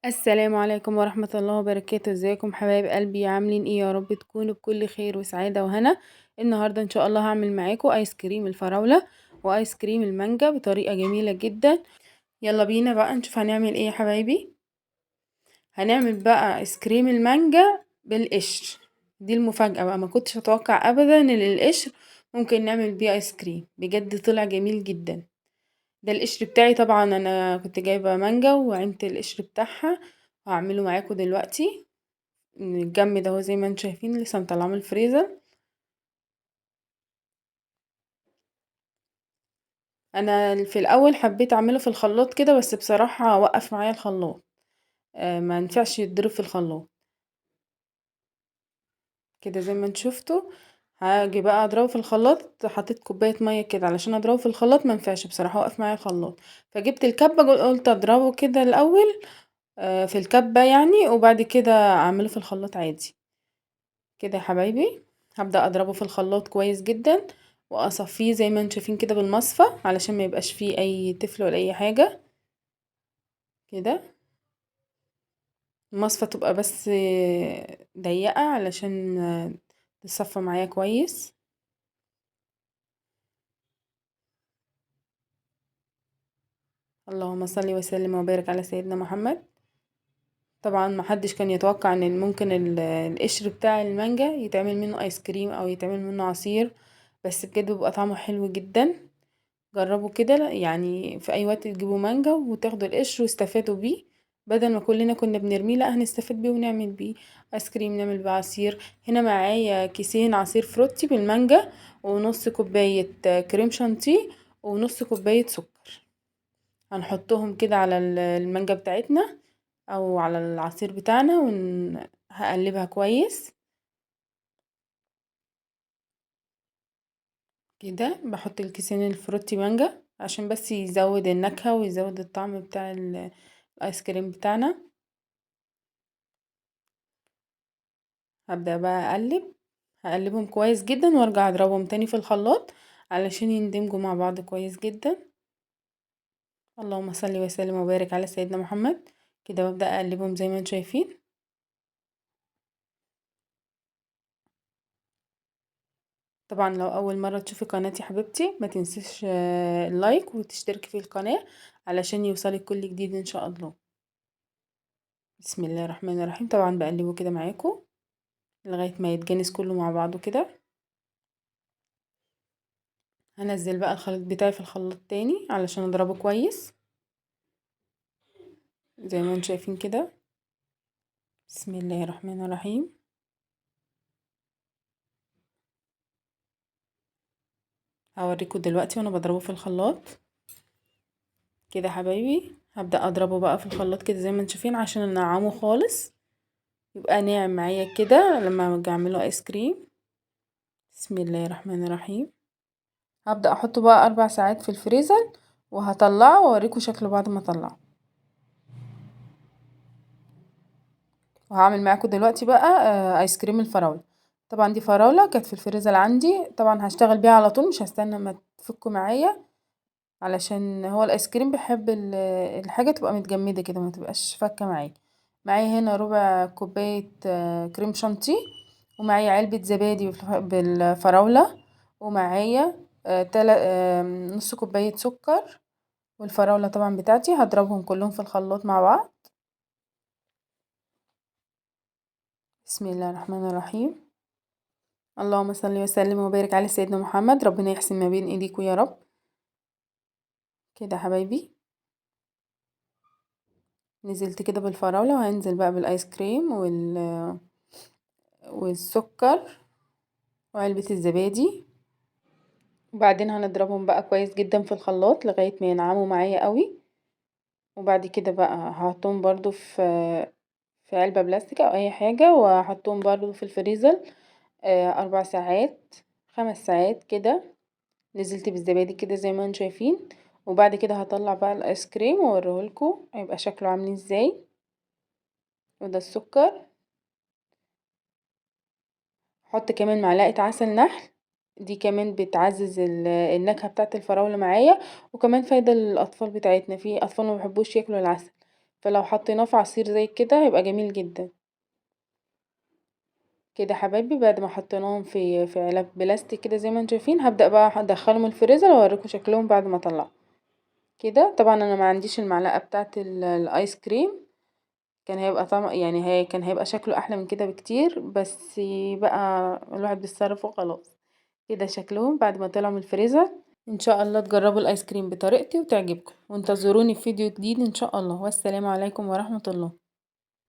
السلام عليكم ورحمة الله وبركاته. ازيكم حبايب قلبي؟ عاملين ايه؟ يا رب تكونوا بكل خير وسعادة وهنا. النهاردة ان شاء الله هعمل معاكم ايس كريم الفراولة وايس كريم المانجا بطريقة جميلة جدا. يلا بينا بقى نشوف هنعمل ايه يا حبايبي. هنعمل بقى ايس كريم المانجا بالقشر. دي المفاجأة بقى، ما كنتش اتوقع ابدا ان القشر ممكن نعمل بيه ايس كريم، بجد طلع جميل جدا. ده القشر بتاعي، طبعا انا كنت جايبة مانجا وعملت القشر بتاعها، وهعمله معاكم دلوقتي. متجمد اهو زي ما انتم شايفين، لسه مطلعاه من الفريزر. انا في الاول حبيت اعمله في الخلاط كده، بس بصراحة وقف معايا الخلاط. ما ينفعش يتضرب في الخلاط كده زي ما انتم شفتوا. هاجي بقى اضربه في الخلاط، حطيت كوباية مية كده علشان اضربه في الخلاط، ما ينفعش بصراحة، وقف معايا الخلاط. فجبت الكبة، قلت اضربه كده الاول في الكبة يعني، وبعد كده اعمله في الخلاط عادي كده يا حبايبي. هبدأ اضربه في الخلاط كويس جدا، واصفيه زي ما انتم شايفين كده بالمصفى، علشان ما يبقاش فيه اي تفل ولا اي حاجة كده. المصفى تبقى بس ضيقة علشان تصفى معايا كويس. اللهم صل وسلم وبارك على سيدنا محمد. طبعا محدش كان يتوقع ان ممكن القشر بتاع المانجا يتعمل منه ايس كريم او يتعمل منه عصير، بس بجد بيبقى طعمه حلو جدا. جربوا كده يعني، في اي وقت تجيبوا مانجا وتاخدوا القشر واستفادوا بيه، بدل ما كلنا كنا بنرميه، لا هنستفاد بيه ونعمل بيه ايس كريم، نعمل بيه عصير. هنا معايا كيسين عصير فروتي بالمانجا، ونص كوباية كريم شانتيه، ونص كوباية سكر. هنحطهم كده على المانجا بتاعتنا او على العصير بتاعنا، هقلبها كويس كده. بحط الكيسين الفروتي مانجا عشان بس يزود النكهة ويزود الطعم بتاع الايس كريم بتاعنا. هبدأ بقى اقلب، هقلبهم كويس جدا وارجع اضربهم تاني في الخلاط علشان يندمجوا مع بعض كويس جدا. اللهم صل وسلم وبارك على سيدنا محمد. كده ببدأ اقلبهم زي ما انتم شايفين. طبعا لو اول مرة تشوفي قناتي حبيبتي، ما تنسيش اللايك وتشتركي في القناة علشان يوصلك كل جديد ان شاء الله. بسم الله الرحمن الرحيم. طبعا بقلبه كده معاكم لغاية ما يتجانس كله مع بعضه كده. هنزل بقى الخليط بتاعي في الخلاط تاني علشان اضربه كويس زي ما انتم شايفين كده. بسم الله الرحمن الرحيم. هوريكم دلوقتي وانا بضربه في الخلاط كده حبايبي. هبدأ اضربه بقى في الخلاط كده زي ما انتم شايفين عشان انعمه خالص، يبقى ناعم معايا كده لما اجي اعمله ايس كريم. بسم الله الرحمن الرحيم. هبدأ احطه بقى 4 ساعات في الفريزر، وهطلعه واوريكم شكله بعد ما اطلعه. وهعمل معاكم دلوقتي بقى ايس كريم الفراولة. طبعا دي فراولة كانت في الفريزر عندي، طبعا هشتغل بيها على طول، مش هستنى ما تفكوا معايا، علشان هو الايس كريم بيحب الحاجة تبقى متجمدة كده، ما تبقاش فكة معايا. معايا هنا ربع كوباية كريم شانتيه، ومعايا علبة زبادي بالفراولة، ومعايا نص كوباية سكر، والفراولة طبعا بتاعتي هضربهم كلهم في الخلاط مع بعض. بسم الله الرحمن الرحيم. اللهم صل وسلم وبارك على سيدنا محمد. ربنا يحسن ما بين ايديكم يا رب. كده يا حبايبي نزلت كده بالفراولة، وهنزل بقى بالايس كريم والسكر وعلبة الزبادي، وبعدين هنضربهم بقى كويس جدا في الخلاط لغاية ما ينعموا معايا قوي. وبعد كده بقى هحطهم برضو في علبة بلاستيك او اي حاجة، وهحطهم برضو في الفريزر 4 ساعات 5 ساعات كده. نزلت بالزبادي كده زي ما انتم شايفين، وبعد كده هطلع بقى الايس كريم واوريهولكوا هيبقى شكله عامل ازاي. وده السكر. احط كمان معلقة عسل نحل، دي كمان بتعزز النكهة بتاعة الفراولة معايا، وكمان فايدة للاطفال بتاعتنا، في اطفال ما بيحبوش ياكلوا العسل، فلو حطيناه في عصير زي كده هيبقى جميل جدا. كده يا حبايبي بعد ما حطيناهم في علب بلاستيك كده زي ما انتم شايفين، هبدأ بقى ادخلهم الفريزر واوريكم شكلهم بعد ما اطلعهم. كده طبعا انا ما عنديش المعلقه بتاعه الايس كريم، كان هيبقى طعم يعني كان هيبقى شكله احلى من كده بكتير، بس بقى الواحد بيتصرف وخلاص. كده شكلهم بعد ما طلعوا من الفريزر. ان شاء الله تجربوا الايس كريم بطريقتي وتعجبكم، وانتظروني في فيديو جديد ان شاء الله، والسلام عليكم ورحمة الله.